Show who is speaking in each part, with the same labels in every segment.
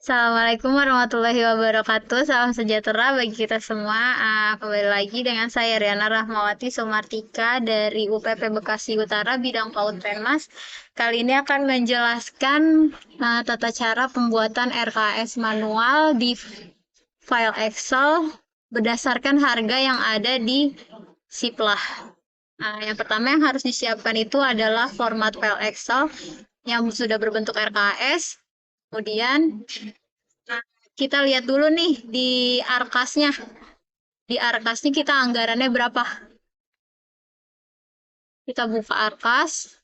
Speaker 1: Assalamualaikum warahmatullahi wabarakatuh. Salam sejahtera bagi kita semua. Kembali lagi dengan saya Riana Rahmawati Sumartika dari UPP Bekasi Utara, bidang PAUD Penmas. Kali ini akan menjelaskan tata cara pembuatan RKS manual di file Excel berdasarkan harga yang ada di Siplah. Yang pertama yang harus disiapkan itu adalah format file Excel yang sudah berbentuk RKS. Kemudian kita lihat dulu nih di arkasnya. Di arkasnya kita anggarannya berapa? Kita buka arkas.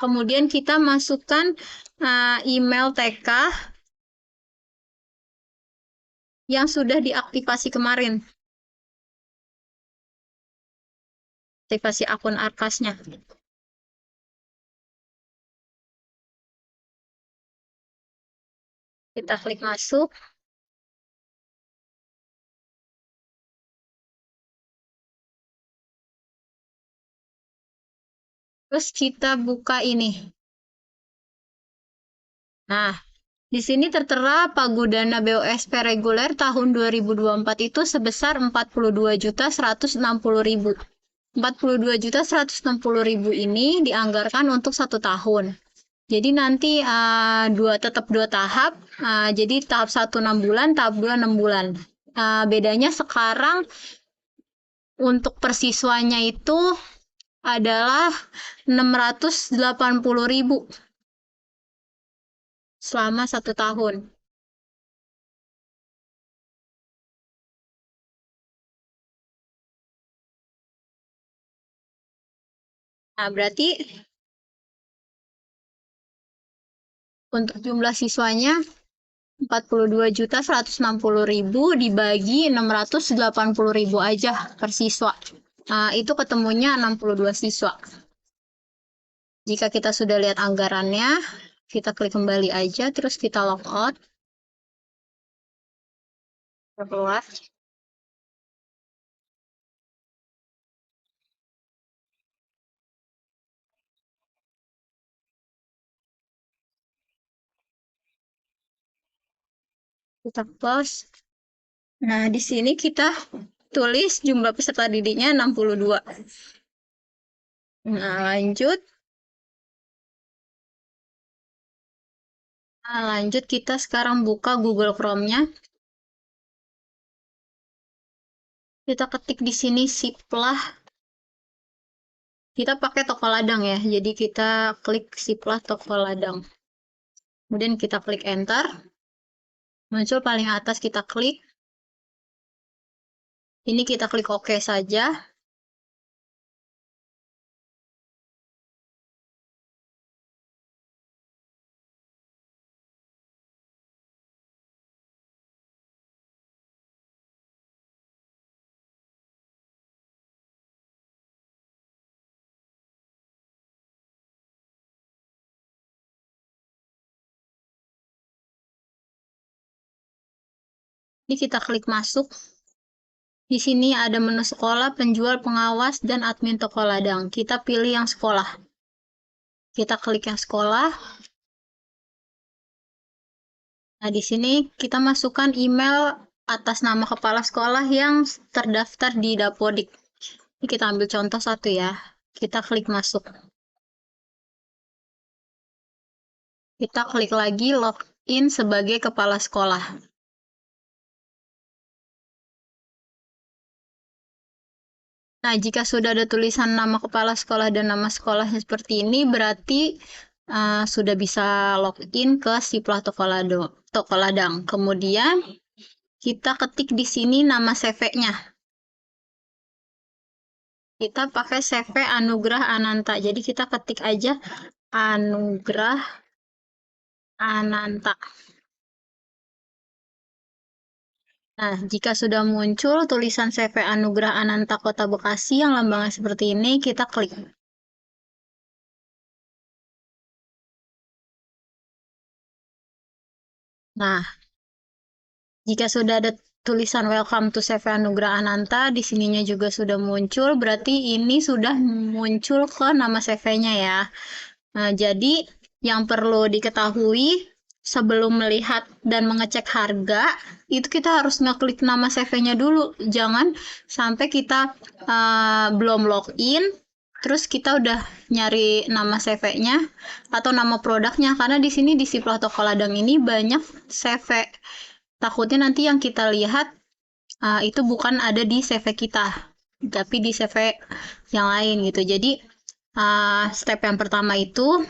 Speaker 1: Kemudian kita masukkan email TK yang sudah diaktifasi kemarin. Aktifasi akun arkasnya. Kita klik masuk. Terus kita buka ini. Nah, di sini tertera Pagudana BOSP reguler tahun 2024 itu sebesar 42.160.000. 42.160.000 ini dianggarkan untuk 1 tahun. Jadi nanti tetap 2 tahap. Jadi tahap 1 6 bulan, tahap 2 6 bulan. Bedanya sekarang untuk persiswanya itu adalah 680.000 selama 1 tahun. Nah, berarti untuk jumlah siswanya 42.160.000 dibagi 680.000 aja per siswa. Itu ketemunya 62 siswa. Jika kita sudah lihat anggarannya, kita klik kembali aja, terus kita log out. Keluar. Kita close. Nah, di sini kita tulis jumlah peserta didiknya 62. Nah, lanjut. Lanjut kita sekarang buka Google Chrome-nya. Kita ketik di sini Siplah. Kita pakai toko ladang ya. Jadi kita klik Siplah toko ladang. Kemudian kita klik enter. Muncul paling atas kita klik. Ini kita klik OK saja. Ini kita klik masuk. Di sini ada menu sekolah, penjual, pengawas, dan admin toko ladang. Kita pilih yang sekolah. Kita klik yang sekolah. Nah, di sini kita masukkan email atas nama kepala sekolah yang terdaftar di Dapodik. Ini kita ambil contoh satu ya. Kita klik masuk. Kita klik lagi login sebagai kepala sekolah. Nah, jika sudah ada tulisan nama kepala sekolah dan nama sekolahnya seperti ini, berarti sudah bisa login ke Siplah Toko Ladang. Kemudian kita ketik di sini nama CV-nya. Kita pakai CV Anugrah Ananta. Jadi kita ketik aja Anugrah Ananta. Nah, jika sudah muncul tulisan CV Anugrah Ananta Kota Bekasi yang lambangnya seperti ini, kita klik. Nah, jika sudah ada tulisan welcome to CV Anugrah Ananta, di sininya juga sudah muncul, berarti ini sudah muncul ke nama CV-nya ya. Nah, jadi yang perlu diketahui sebelum melihat dan mengecek harga, itu kita harus ngeklik nama CV-nya dulu. Jangan sampai kita belum login, terus kita udah nyari nama CV-nya atau nama produknya, karena di sini di si Toko Ladang ini banyak CV. Takutnya nanti yang kita lihat itu bukan ada di CV kita, tapi di CV yang lain gitu. Jadi step yang pertama itu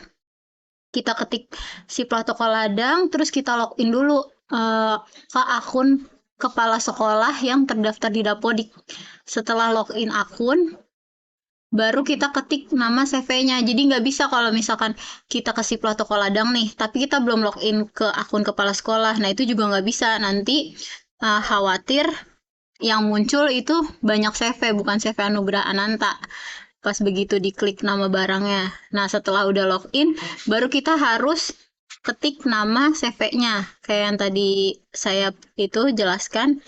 Speaker 1: kita ketik si Toko Ladang, terus kita login dulu ke akun kepala sekolah yang terdaftar di Dapodik. Setelah login akun, baru kita ketik nama CV-nya. Jadi nggak bisa kalau misalkan kita ke Sipla Toko Ladang nih, tapi kita belum login ke akun kepala sekolah. Nah, itu juga nggak bisa. Nanti khawatir yang muncul itu banyak CV, bukan CV Anugrah Ananta. Pas begitu diklik nama barangnya. Nah, setelah udah login, baru kita harus ketik nama CV-nya. Kayak yang tadi saya itu jelaskan.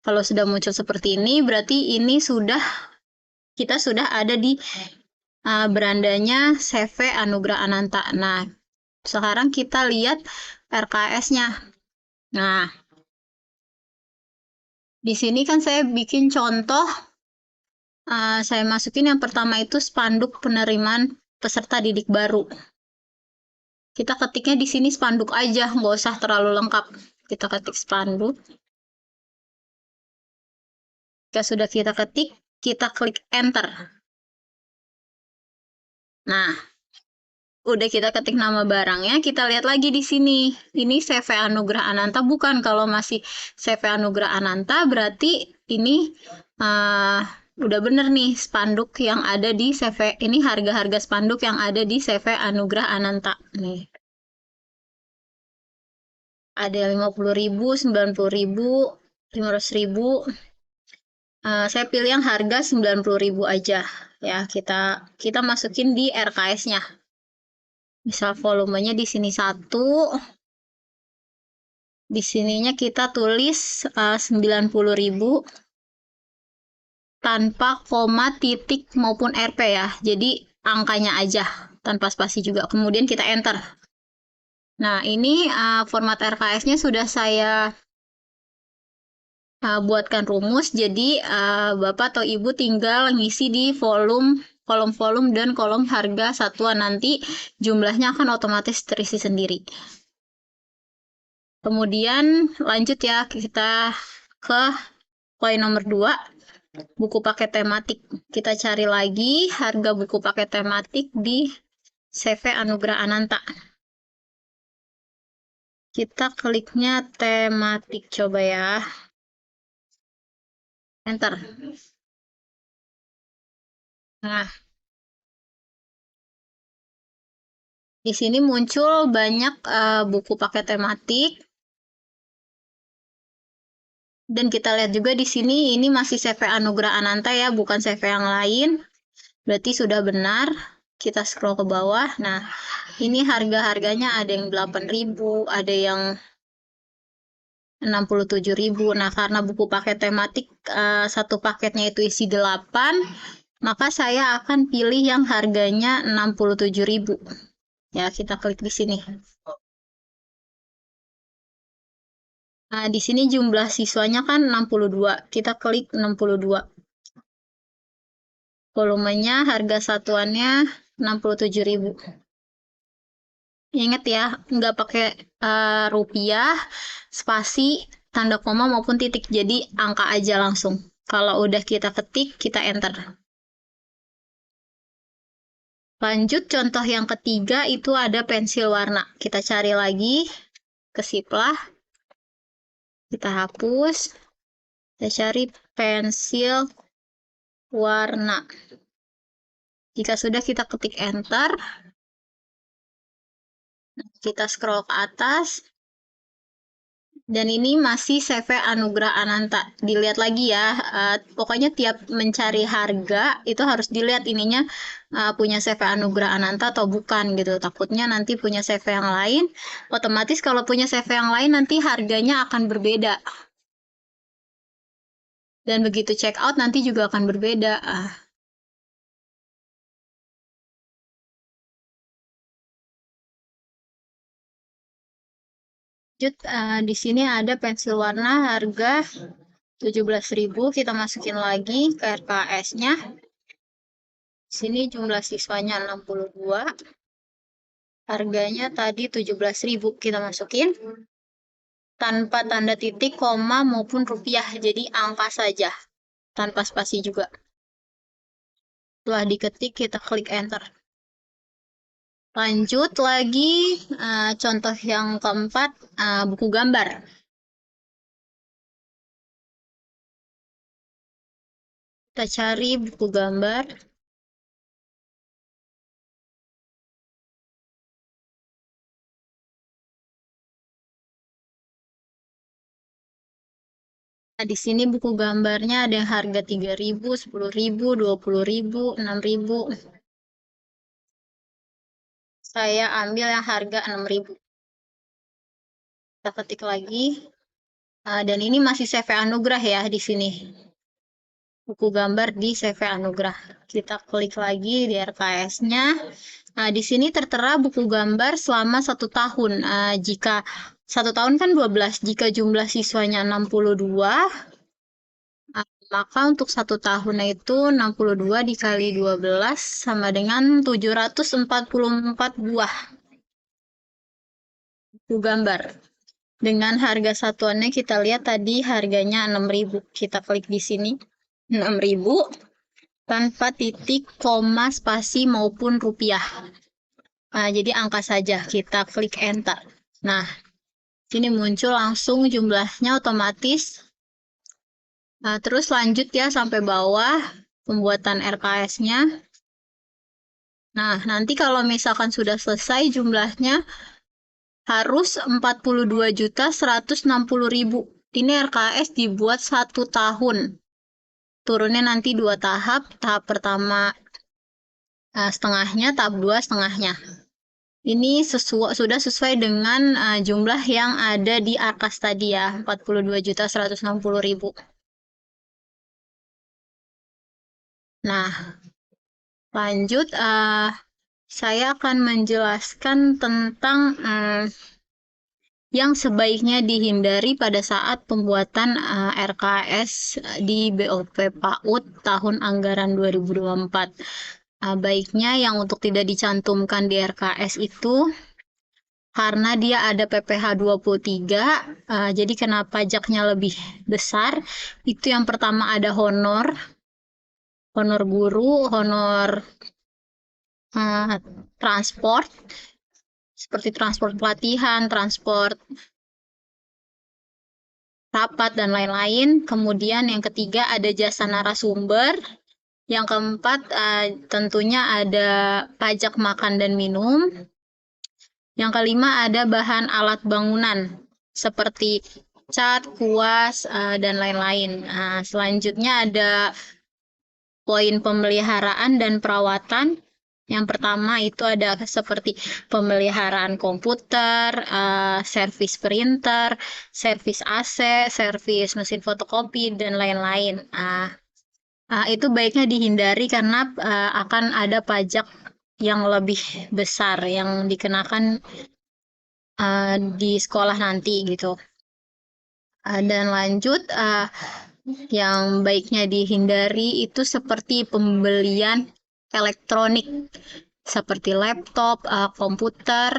Speaker 1: Kalau sudah muncul seperti ini, berarti ini kita sudah ada di berandanya CV Anugrah Ananta. Nah, sekarang kita lihat RKS-nya. Nah, di sini kan saya bikin contoh, saya masukin yang pertama itu spanduk penerimaan peserta didik baru. Kita ketiknya di sini spanduk aja, nggak usah terlalu lengkap. Kita ketik spanduk. Jika sudah kita ketik, kita klik enter. Nah, udah kita ketik nama barangnya, kita lihat lagi di sini. Ini CV Anugrah Ananta, bukan. Kalau masih CV Anugrah Ananta, berarti ini udah bener nih spanduk yang ada di CV. Ini harga-harga spanduk yang ada di CV Anugrah Ananta. Nih. Ada 50.000, 90.000, 500.000. Saya pilih yang harga 90.000 aja. Ya, kita masukin di RKS-nya. Misal volumenya di sini 1, di sininya kita tulis 90.000 tanpa koma, titik maupun RP ya. Jadi angkanya aja tanpa spasi juga. Kemudian kita enter. Nah, ini format RKS-nya sudah saya buatkan rumus. Jadi Bapak atau Ibu tinggal ngisi di kolom volume dan kolom harga satuan, nanti jumlahnya akan otomatis terisi sendiri. Kemudian lanjut ya, kita ke poin nomor 2, buku paket tematik. Kita cari lagi harga buku paket tematik di CV Anugrah Ananta. Kita kliknya tematik, coba ya. Enter. Nah, di sini muncul banyak buku paket tematik. Dan kita lihat juga di sini ini masih CV Anugrah Ananta ya, bukan CV yang lain. Berarti sudah benar. Kita scroll ke bawah. Nah, ini harga-harganya ada yang 8.000, ada yang 67.000. Nah, karena buku paket tematik satu paketnya itu isi 8, maka saya akan pilih yang harganya 67.000. Ya, kita klik di sini. Nah, di sini jumlah siswanya kan 62. Kita klik 62. Volumenya, harga satuannya 67.000. Ingat ya, nggak pakai rupiah, spasi, tanda koma maupun titik. Jadi angka aja langsung. Kalau udah kita ketik, kita enter. Lanjut, contoh yang ketiga itu ada pensil warna. Kita cari lagi ke Siplah. Kita hapus. Kita cari pensil warna. Jika sudah, kita ketik enter. Kita scroll ke atas. Dan ini masih CV Anugrah Ananta. Dilihat lagi ya. Pokoknya tiap mencari harga itu harus dilihat ininya punya CV Anugrah Ananta atau bukan gitu. Takutnya nanti punya CV yang lain. Otomatis kalau punya CV yang lain nanti harganya akan berbeda. Dan begitu check out nanti juga akan berbeda. Lanjut, di sini ada pensil warna harga 17.000, kita masukin lagi ke RKS-nya. Sini jumlah siswanya 62. Harganya tadi 17.000, kita masukin tanpa tanda titik, koma maupun rupiah. Jadi angka saja, tanpa spasi juga. Setelah diketik, kita klik enter. Lanjut lagi, contoh yang keempat, buku gambar. Kita cari buku gambar. Nah, di sini buku gambarnya ada yang harga 3.000, 10.000, 20.000, 6.000. Saya ambil yang harga 6.000. Kita ketik lagi. Dan ini masih CV Anugerah ya di sini. Buku gambar di CV Anugerah. Kita klik lagi di RKS-nya. Nah, di sini tertera buku gambar selama 1 tahun. Jika 1 tahun kan 12, jika jumlah siswanya 62, maka untuk 1 tahun itu 62 dikali 12 sama dengan 744 buah buku gambar. Dengan harga satuannya kita lihat tadi harganya 6.000. Kita klik di sini 6.000 tanpa titik, koma, spasi maupun rupiah. Jadi angka saja, kita klik enter. Nah, sini muncul langsung jumlahnya otomatis. Terus lanjut ya sampai bawah pembuatan RKS-nya. Nah, nanti kalau misalkan sudah selesai jumlahnya harus 42.160.000. Ini RKS dibuat 1 tahun. Turunnya nanti 2 tahap. Tahap pertama setengahnya, tahap 2 setengahnya. Ini sudah sesuai dengan jumlah yang ada di ARKAS tadi ya, 42.160.000. Nah, lanjut, saya akan menjelaskan tentang yang sebaiknya dihindari pada saat pembuatan RKS di BOP PAUD tahun anggaran 2024. Baiknya yang untuk tidak dicantumkan di RKS itu karena dia ada PPh 23, jadi kena pajaknya lebih besar. Itu yang pertama ada honor guru, honor transport, seperti transport pelatihan, transport rapat, dan lain-lain. Kemudian yang ketiga ada jasa narasumber. Yang keempat tentunya ada pajak makan dan minum. Yang kelima ada bahan alat bangunan seperti cat, kuas, dan lain-lain. Selanjutnya ada poin pemeliharaan dan perawatan. Yang pertama itu ada seperti pemeliharaan komputer, servis printer, servis AC, servis mesin fotokopi, dan lain-lain. Itu baiknya dihindari karena akan ada pajak yang lebih besar yang dikenakan di sekolah nanti gitu. Dan lanjut, yang baiknya dihindari itu seperti pembelian elektronik seperti laptop, komputer,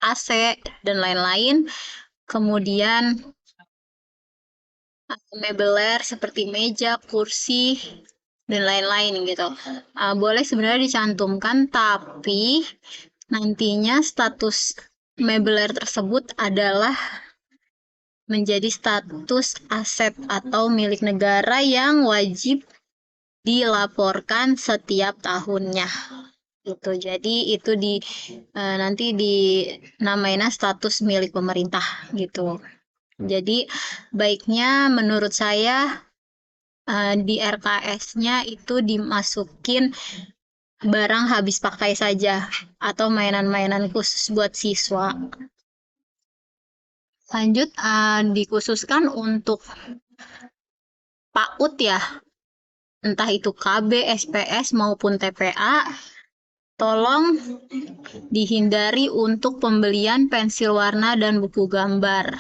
Speaker 1: AC, dan lain-lain. Kemudian mebeler seperti meja, kursi, dan lain-lain gitu. Boleh sebenarnya dicantumkan, tapi nantinya status mebeler tersebut adalah menjadi status aset atau milik negara yang wajib dilaporkan setiap tahunnya. Gitu. Jadi itu nanti dinamainnya status milik pemerintah gitu. Jadi baiknya menurut saya di RKS-nya itu dimasukin barang habis pakai saja atau mainan-mainan khusus buat siswa. Lanjut, dikhususkan untuk PAUD ya, entah itu KB, SPS maupun TPA, tolong dihindari untuk pembelian pensil warna dan buku gambar.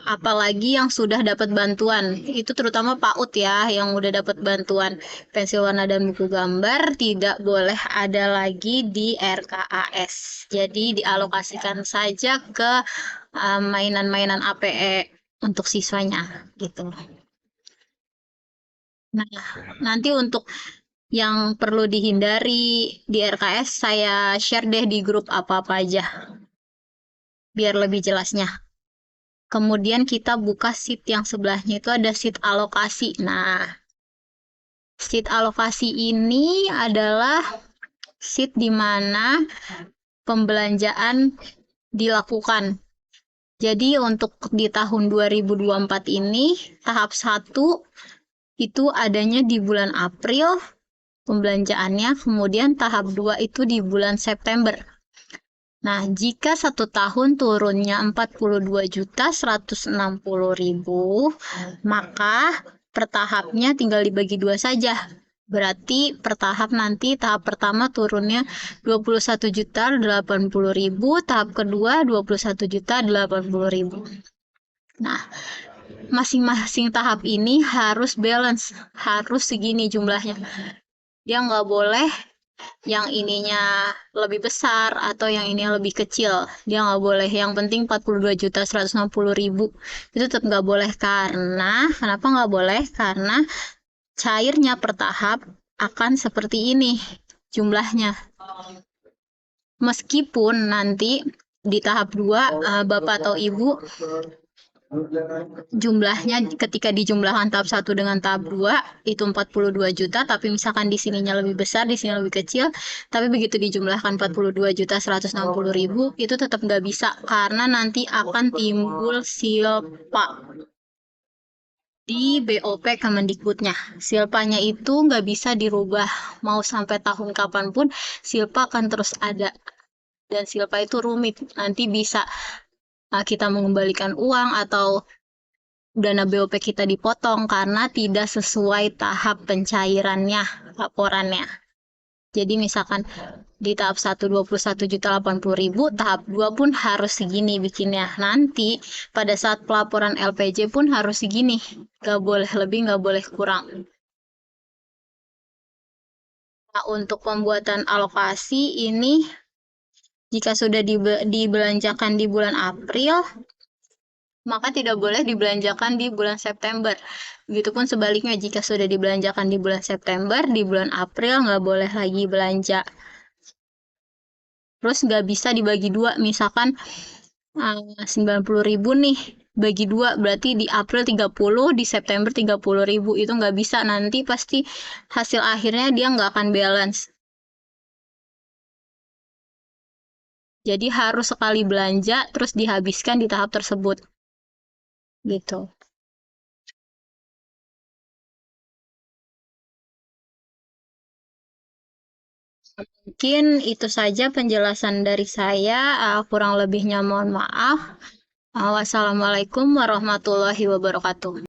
Speaker 1: Apalagi yang sudah dapat bantuan, itu terutama PAUD ya, yang udah dapat bantuan pensil warna dan buku gambar tidak boleh ada lagi di RKAS. Jadi dialokasikan saja ke mainan-mainan APE untuk siswanya gitu. Nah, nanti untuk yang perlu dihindari di RKS saya share deh di grup apa-apa aja biar lebih jelasnya. Kemudian kita buka sheet yang sebelahnya itu ada sheet alokasi. Nah, sheet alokasi ini adalah sheet di mana pembelanjaan dilakukan. Jadi untuk di tahun 2024 ini tahap 1 itu adanya di bulan April pembelanjaannya, kemudian tahap 2 itu di bulan September. Nah, jika 1 tahun turunnya 42.160.000, maka per tahapnya tinggal dibagi 2 saja. Berarti per tahap nanti tahap pertama turunnya 21.080.000, tahap kedua 21.080.000. Nah, masing-masing tahap ini harus balance, harus segini jumlahnya. Dia nggak boleh yang ininya lebih besar atau yang ini lebih kecil. Dia nggak boleh. Yang penting 42.160.000 itu tetap nggak boleh. Kenapa nggak boleh? Karena cairnya per tahap akan seperti ini jumlahnya. Meskipun nanti di tahap 2 Bapak atau Ibu jumlahnya ketika dijumlahkan tahap 1 dengan tahap 2 itu 42 juta, tapi misalkan di sininya lebih besar, di sini lebih kecil, tapi begitu dijumlahkan 42.160.000 itu tetap nggak bisa karena nanti akan timbul silpa di BOP Kemendikbudnya. Silpanya itu nggak bisa dirubah, mau sampai tahun kapanpun silpa akan terus ada, dan silpa itu rumit, nanti bisa kita mengembalikan uang atau dana BOP kita dipotong karena tidak sesuai tahap pencairannya, laporannya. Jadi misalkan di tahap 1 21.080.000, tahap 2 pun harus segini bikinnya. Nanti pada saat pelaporan LPJ pun harus segini. Nggak boleh lebih, nggak boleh kurang. Nah, untuk pembuatan alokasi ini jika sudah dibelanjakan di bulan April, maka tidak boleh dibelanjakan di bulan September. Begitupun sebaliknya, jika sudah dibelanjakan di bulan September, di bulan April nggak boleh lagi belanja. Terus nggak bisa dibagi 2, misalkan 90.000 nih, bagi 2, berarti di April 30, di September 30.000, itu nggak bisa, nanti pasti hasil akhirnya dia nggak akan balance. Jadi harus sekali belanja, terus dihabiskan di tahap tersebut. Gitu. Mungkin itu saja penjelasan dari saya. Kurang lebihnya mohon maaf. Wassalamualaikum warahmatullahi wabarakatuh.